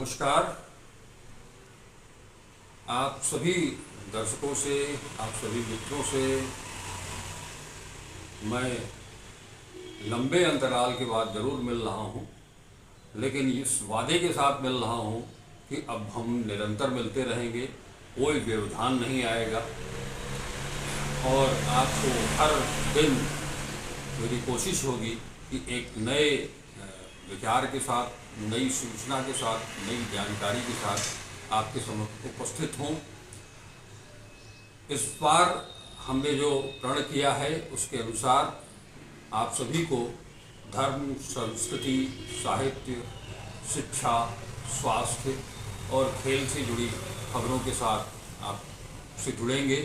नमस्कार। आप सभी दर्शकों से, आप सभी मित्रों से मैं लंबे अंतराल के बाद ज़रूर मिल रहा हूँ, लेकिन इस वादे के साथ मिल रहा हूँ कि अब हम निरंतर मिलते रहेंगे, कोई व्यवधान नहीं आएगा और आपको हर दिन मेरी कोशिश होगी कि एक नए विचार के साथ, नई सूचना के साथ, नई जानकारी के साथ आपके समक्ष उपस्थित हूँ। इस बार हमने जो प्रण किया है उसके अनुसार आप सभी को धर्म, संस्कृति, साहित्य, शिक्षा, स्वास्थ्य और खेल से जुड़ी खबरों के साथ आपसे जुड़ेंगे,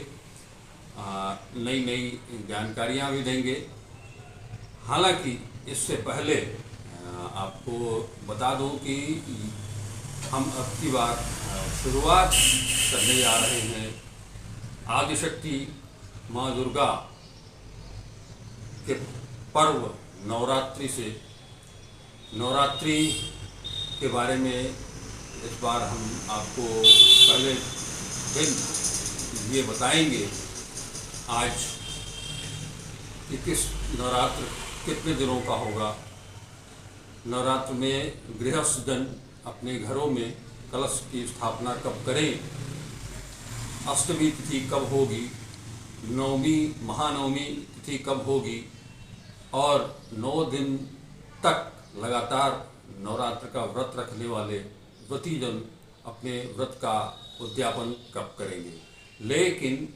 नई नई जानकारियाँ भी देंगे। हालांकि इससे पहले आपको बता दूं कि हम अब की बार शुरुआत करने जा रहे हैं आदिशक्ति माँ दुर्गा के पर्व नवरात्रि से। नवरात्रि के बारे में इस बार हम आपको पहले दिन ये बताएंगे आज कि किस नवरात्र कितने दिनों का होगा। नवरात्र में गृहस्थजन अपने घरों में कलश की स्थापना कब करें, अष्टमी तिथि कब होगी, नवमी महानवमी तिथि कब होगी और 9 दिन तक लगातार नवरात्र का व्रत रखने वाले व्रतीजन अपने व्रत का उद्यापन कब करेंगे। लेकिन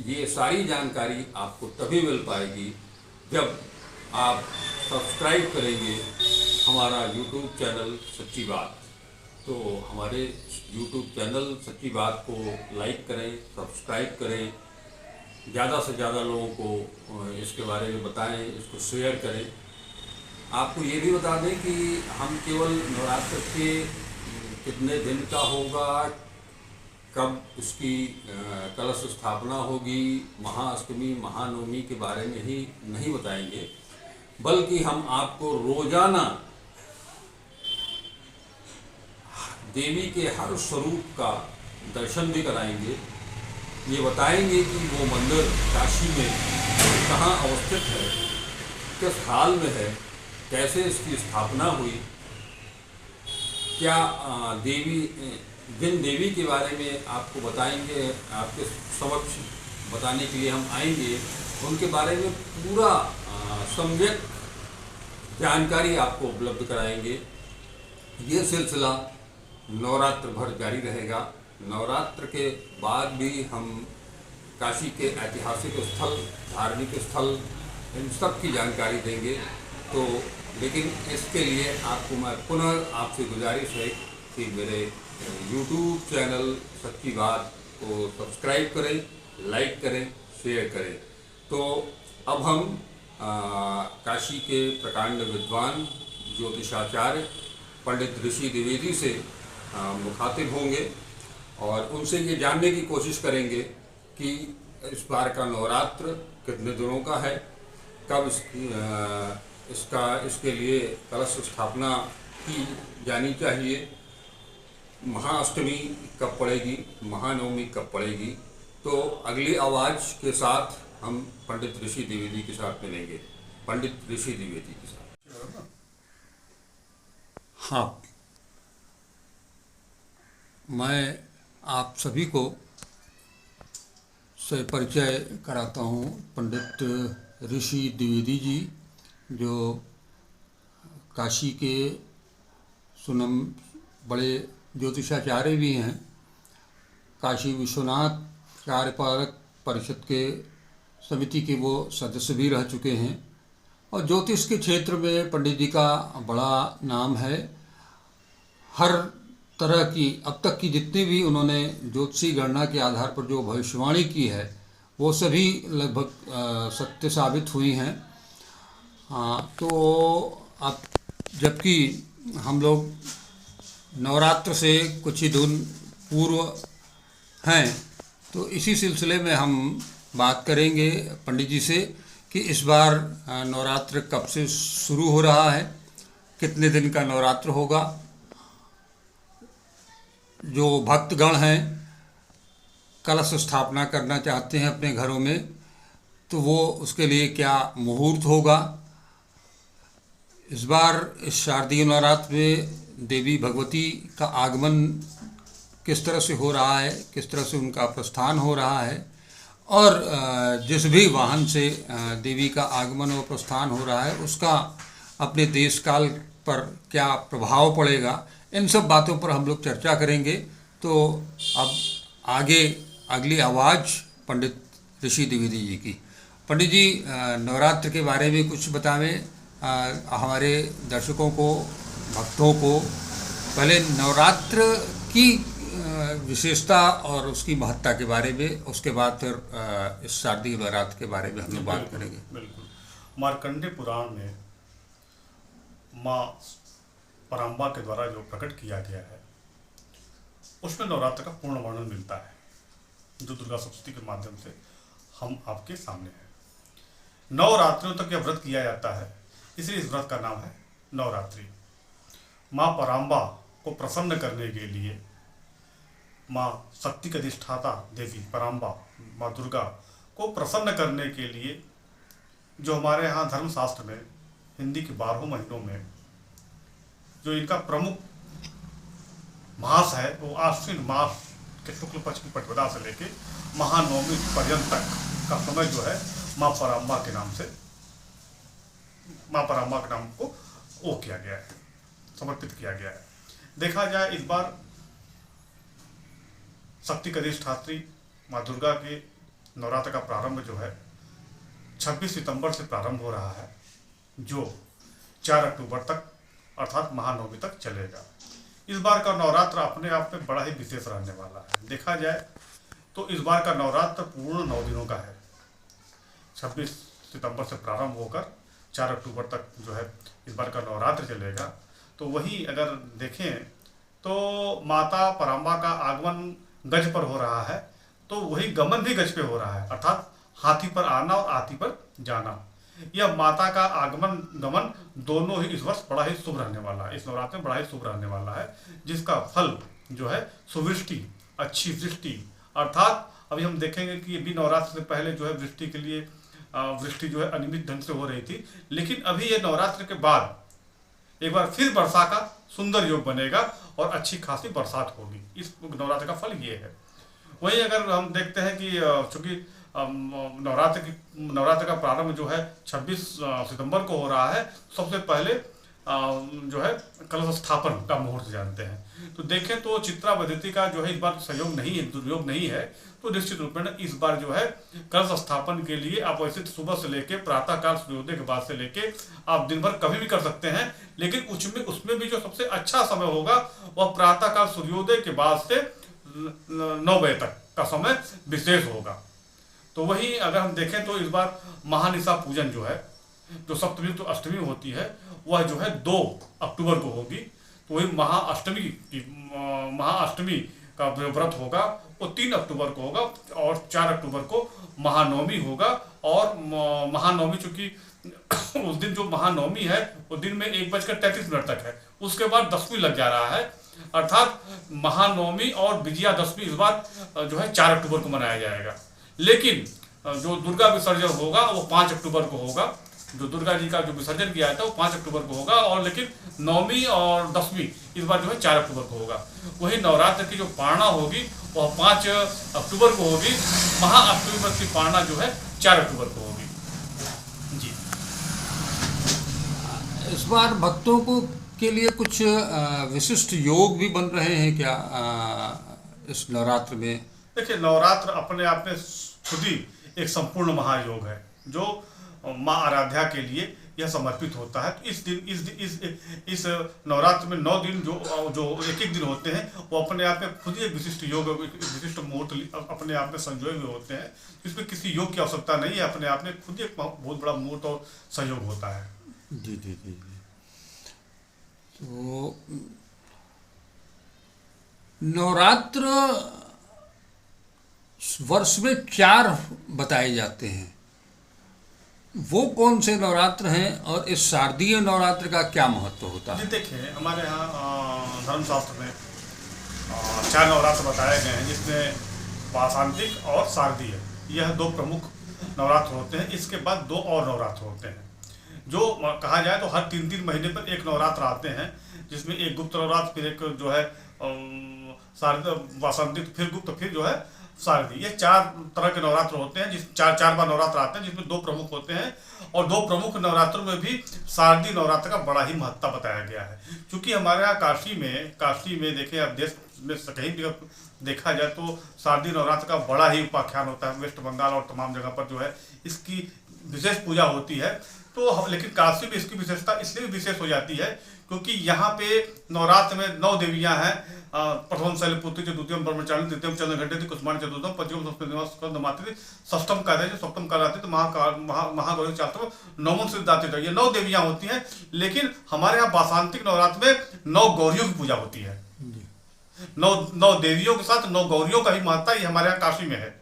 ये सारी जानकारी आपको तभी मिल पाएगी जब आप सब्सक्राइब करेंगे हमारा YouTube चैनल सच्ची बात। तो हमारे YouTube चैनल सच्ची बात को लाइक करें, सब्सक्राइब करें, ज़्यादा से ज़्यादा लोगों को इसके बारे में बताएं, इसको शेयर करें। आपको ये भी बता दें कि हम केवल नवरात्र के कितने दिन का होगा, कब इसकी कलश स्थापना होगी, महाअष्टमी महानवमी के बारे में ही नहीं बताएंगे, बल्कि हम आपको रोजाना देवी के हर स्वरूप का दर्शन भी कराएंगे। ये बताएंगे कि वो मंदिर काशी में कहाँ अवस्थित है, किस हाल में है, कैसे इसकी स्थापना हुई, क्या देवी जिन देवी के बारे में आपको बताएंगे, आपके समक्ष बताने के लिए हम आएंगे, उनके बारे में पूरा सम्यक जानकारी आपको उपलब्ध कराएंगे। ये सिलसिला नवरात्र भर जारी रहेगा। नवरात्र के बाद भी हम काशी के ऐतिहासिक स्थल, धार्मिक स्थल, इन सब की जानकारी देंगे। तो लेकिन इसके लिए आपको मैं पुनः आपसे गुजारिश है कि मेरे YouTube चैनल सच्ची बात को सब्सक्राइब करें, लाइक करें, शेयर करें। तो अब हम काशी के प्रकांड विद्वान ज्योतिषाचार्य पंडित ऋषि द्विवेदी से मुखातिब होंगे और उनसे ये जानने की कोशिश करेंगे कि इस बार का नवरात्र कितने दिनों का है, कब इसके लिए कलश स्थापना की जानी चाहिए, महाअष्टमी कब पड़ेगी, महानवमी कब पड़ेगी। तो अगली आवाज़ के साथ हम पंडित ऋषि द्विवेदी के साथ मिलेंगे। पंडित ऋषि द्विवेदी के साथ। हाँ, मैं आप सभी को से परिचय कराता हूँ। पंडित ऋषि द्विवेदी जी जो काशी के सुनम बड़े ज्योतिषाचार्य भी हैं, काशी विश्वनाथ कार्यपालक परिषद के समिति के वो सदस्य भी रह चुके हैं और ज्योतिष के क्षेत्र में पंडित जी का बड़ा नाम है। हर तरह की अब तक की जितनी भी उन्होंने ज्योतिषी गणना के आधार पर जो भविष्यवाणी की है वो सभी लगभग सत्य साबित हुई हैं। तो अब जबकि हम लोग नवरात्र से कुछ ही दिन पूर्व हैं, तो इसी सिलसिले में हम बात करेंगे पंडित जी से कि इस बार नवरात्र कब से शुरू हो रहा है, कितने दिन का नवरात्र होगा जो भक्तगण हैं कलश स्थापना करना चाहते हैं अपने घरों में, तो वो उसके लिए क्या मुहूर्त होगा। इस बार इस शारदीय नवरात्र में देवी भगवती का आगमन किस तरह से हो रहा है, किस तरह से उनका प्रस्थान हो रहा है, और जिस भी वाहन से देवी का आगमन और प्रस्थान हो रहा है उसका अपने देश काल पर क्या प्रभाव पड़ेगा, इन सब बातों पर हम लोग चर्चा करेंगे। तो अब आगे अगली आवाज़ पंडित ऋषि द्विवेदी जी की। पंडित जी, नवरात्र के बारे में कुछ बतावें हमारे दर्शकों को, भक्तों को। पहले नवरात्र की विशेषता और उसकी महत्ता के बारे में, उसके बाद फिर इस शारदीय नवरात्र के बारे में हम लोग बात करेंगे। बिल्कुल। मार्कंडेय पुराण में माँ पराम्बा के द्वारा जो प्रकट किया गया है उसमें नवरात्र का पूर्ण वर्णन मिलता है, जो दुर्गा सप्तशती के माध्यम से हम आपके सामने हैं। 9 रात्रियों तक यह व्रत किया जाता है, इसलिए इस व्रत का नाम है नवरात्रि। माँ पराम्बा को प्रसन्न करने के लिए, माँ शक्ति के अधिष्ठाता देवी पराम्बा माँ दुर्गा को प्रसन्न करने के लिए, जो हमारे यहाँ धर्मशास्त्र में हिंदी के 12 महीनों में जो इनका प्रमुख मास है वो आश्विन मास के शुक्ल पक्ष की प्रतिपदा से लेके महानवमी पर्यंत तक का समय जो है माँ पराम्बा के नाम से, माँ पराम्बा के नाम को वो किया गया है, समर्पित किया गया है। देखा जाए इस बार शक्ति के अधिष्ठात्री माँ दुर्गा के नवरात्र का प्रारंभ जो है 26 सितंबर से प्रारंभ हो रहा है, जो 4 अक्टूबर तक अर्थात महानवमी तक चलेगा। इस बार का नवरात्र अपने आप में बड़ा ही विशेष रहने वाला है। देखा जाए तो इस बार का नवरात्र पूर्ण 9 दिनों का है। 26 सितंबर से प्रारंभ होकर 4 अक्टूबर तक जो है इस बार का नवरात्र चलेगा। तो वही अगर देखें तो माता पराम्बा का आगमन गज पर हो रहा है, तो वही गमन भी गज पे हो रहा है, अर्थात हाथी पर आना और हाथी पर जाना। यह माता का आगमन गमन दोनों ही इस वर्ष बड़ा ही शुभ रहने वाला है, इस नवरात्र में बड़ा ही शुभ रहने वाला है, जिसका फल जो है सुवृष्टि, अच्छी वृष्टि। अर्थात अभी हम देखेंगे कि अभी नवरात्र से पहले जो है वृष्टि के लिए वृष्टि जो है अनियमित ढंग से हो रही थी, लेकिन अभी ये नवरात्र के बाद एक बार फिर वर्षा का सुंदर योग बनेगा और अच्छी खासी बरसात होगी। इस नवरात्र का फल ये है। वहीं अगर हम देखते हैं कि चूंकि नवरात्र का प्रारंभ जो है 26 सितंबर को हो रहा है, सबसे पहले जो है कलश स्थापन का मुहूर्त जानते हैं। तो देखें तो चित्रा पद्धति का जो है इस बार सहयोग नहीं है, दुर्योग नहीं है, तो निश्चित रूप में इस बार जो है कलश स्थापन के लिए आप वैसे सुबह से लेके प्रातःकाल सूर्योदय के बाद से लेके आप दिन भर कभी भी कर सकते हैं, लेकिन उसमें भी जो सबसे अच्छा समय होगा वह प्रातःकाल सूर्योदय के बाद से 9 बजे तक का समय विशेष होगा। तो वही अगर हम देखें तो इस बार महानिशा पूजन जो है, जो सप्तमी तो अष्टमी होती है, वह जो है 2 अक्टूबर को होगी। तो वही महाअष्टमी का व्रत होगा वो 3 अक्टूबर को होगा और 4 अक्टूबर को महानवमी होगा। और महानवमी चूंकि उस दिन जो महानवमी है वो दिन में 1:33 तक है, उसके बाद दशमी लग जा रहा है, अर्थात महानवमी और विजयादशमी इस बार जो है 4 अक्टूबर को मनाया जाएगा। लेकिन जो दुर्गा विसर्जन होगा वो 5 अक्टूबर को होगा। जो दुर्गा जी का जो विसर्जन किया था वो 5 अक्टूबर को होगा, और लेकिन नवमी और दशमी इस बार जो है 4 अक्टूबर को होगा। वही नवरात्र की जो पारणा होगी वह 5 अक्टूबर को होगी, महाअष्टमी की पारणा जो है 4 अक्टूबर को होगी। जी, इस बार भक्तों को के लिए कुछ विशिष्ट योग भी बन रहे हैं क्या इस नवरात्र में? देखिए, नवरात्र अपने आप में खुद ही एक संपूर्ण महायोग है, जो माँ आराध्या के लिए यह समर्पित होता है। तो इस नवरात्र में 9 दिन जो एक दिन होते हैं वो अपने आप में खुद ही एक विशिष्ट योग, विशिष्ट मुहूर्त अपने आप में संजोए हुए होते हैं। इसमें किसी योग की आवश्यकता नहीं है, अपने आप में खुद ही एक बहुत बड़ा मुहूर्त और संयोग होता है। जी जी जी जी। तो नवरात्र वर्ष में 4 बताए जाते हैं, वो कौन से नवरात्र हैं और इस शारदीय नवरात्र का क्या महत्व होता है? जी देखिए, हमारे यहाँ धर्मशास्त्र में 4 नवरात्र बताए गए हैं, जिसमें वासंतिक और शारदीय, यह 2 प्रमुख नवरात्र होते हैं। इसके बाद 2 और नवरात्र होते हैं, जो कहा जाए तो हर 3-3 महीने पर एक नवरात्र आते हैं, जिसमें एक गुप्त नवरात्र, फिर एक जो है वासंतिक, फिर गुप्त, फिर जो है शारदीय। ये 4 तरह के नवरात्र होते हैं, जिस 4 बार नवरात्र आते हैं, जिसमें 2 प्रमुख होते हैं। और 2 प्रमुख नवरात्रों में भी शारदीय नवरात्र का बड़ा ही महत्व बताया गया है। क्योंकि हमारे यहाँ काशी में देखें, अब देश में कहीं भी देखा जाए तो शारदीय नवरात्र का बड़ा ही उपाख्यान होता है। वेस्ट बंगाल और तमाम जगह पर जो है इसकी विशेष पूजा होती है। तो लेकिन काशी में इसकी विशेषता इसलिए विशेष हो जाती है क्योंकि यहाँ पे नवरात्र में 9 देवियाँ हैं। प्रथम शैलपुत्री, द्वितीयम ब्रह्मचारिणी, तृतीयम चंद्रघंटे, कुष्मांड चतुर्थम, पंचम स्कंदमात्री, षष्ठम कादय, सप्तम कालाती, तो महागौरी, चारतम, नवम सिद्धाती। ये 9 देवियाँ होती हैं। लेकिन हमारे यहाँ वासंतिक नवरात्र में 9 गौरियों की पूजा होती है। 9 देवियों के साथ 9 गौरियों का भी महत्ता ये हमारे यहाँ काशी में है।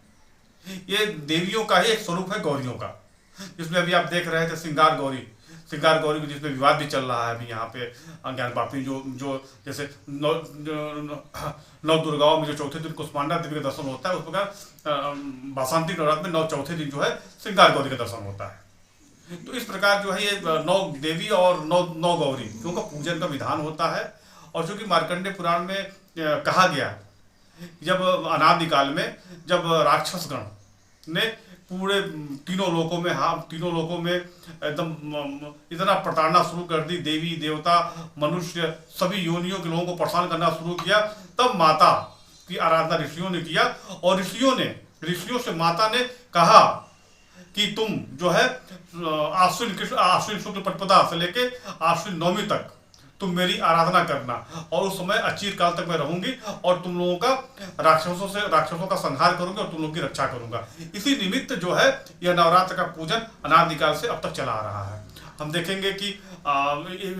ये देवियों का ही एक स्वरूप है गौरियों का, जिसमें अभी आप देख रहे थे श्रृंगार गौरी जिसमें विवाद भी चल रहा है अभी यहाँ पे ज्ञान वापी, जो जैसे 9 दुर्गाओं में जो चौथे दिन कुष्मांडा देवी का दर्शन होता है, उस प्रकार वासंतिक नवरात्र में चौथे दिन जो है श्रृंगार गौरी का दर्शन होता है। तो इस प्रकार जो है ये 9 देवी और 9 गौरी उनका पूजन का विधान होता है। और चूंकि मार्कंडेय पुराण में कहा गया, जब अनादिकाल में जब राक्षसगण ने पूरे तीनों लोकों में एकदम इतना प्रताड़ना शुरू कर दी, देवी देवता मनुष्य सभी योनियों के लोगों को परेशान करना शुरू किया, तब माता की आराधना ऋषियों ने किया। और ऋषियों से माता ने कहा कि तुम जो है आश्विन शुक्ल प्रतिपदा से लेके आश्विन नवमी तक तुम मेरी आराधना करना, और उस समय अचिर काल तक मैं रहूंगी और तुम लोगों का राक्षसों का संहार करूंगा और तुम लोगों की रक्षा करूंगा। इसी निमित्त जो है यह नवरात्र का पूजन अनादिकाल से अब तक चला आ रहा है। हम देखेंगे कि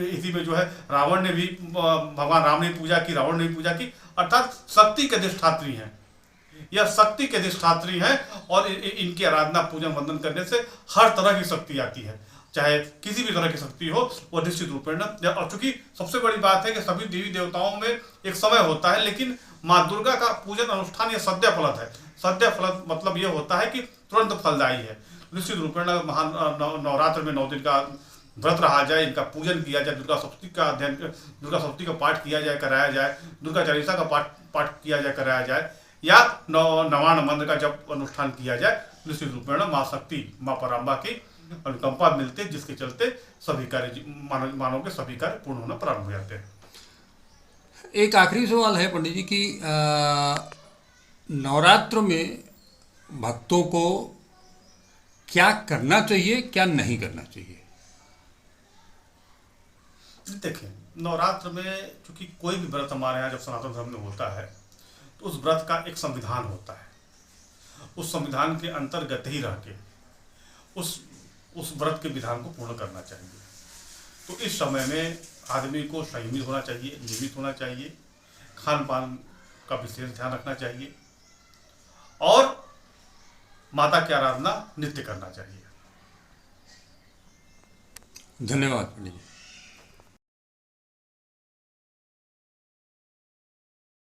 इसी में जो है रावण ने भी, भगवान राम ने पूजा की, रावण ने भी पूजा की, अर्थात शक्ति के अधिष्ठात्री हैं। यह शक्ति के अधिष्ठात्री हैं और इनकी आराधना पूजन वंदन करने से हर तरह की शक्ति आती है, चाहे किसी भी तरह की शक्ति हो, वो निश्चित रूप में। और चूंकि सबसे बड़ी बात है कि सभी देवी देवताओं में एक समय होता है, लेकिन माँ दुर्गा का पूजन अनुष्ठान यह सद्य फलत है। सद्य फलत मतलब ये होता है कि तुरंत फलदायी है। निश्चित रूप में महान नवरात्र में 9 दिन का व्रत रहा जाए, इनका पूजन किया जाए, दुर्गा सप्तमी का अध्ययन, दुर्गा सप्तमी का पाठ किया जाए, कराया जाए, दुर्गा चालीसा का पाठ किया जाए, कराया जाए, या नवान्न मंत्र का जब अनुष्ठान किया जाए, निश्चित रूप में माँ शक्ति, माँ पराम्बा की अनुकंपा मिलते, जिसके चलते सभी कार्य मानव के सभी कार्य पूर्ण होना प्रारंभ हो जाते हैं। एक आखिरी सवाल है पंडित जी कि नवरात्र में भक्तों को क्या करना चाहिए, क्या नहीं करना चाहिए? देखिए, नवरात्र में चूंकि कोई भी व्रत हमारे यहाँ जब सनातन धर्म में होता है तो उस व्रत का एक संविधान होता है। उस संविधान के अंतर्गत ही रह के उस व्रत के विधान को पूर्ण करना चाहिए। तो इस समय में आदमी को संयमित होना चाहिए, नियमित होना चाहिए, खान पान का विशेष ध्यान रखना चाहिए और माता की आराधना नित्य करना चाहिए। धन्यवाद पंडित जी।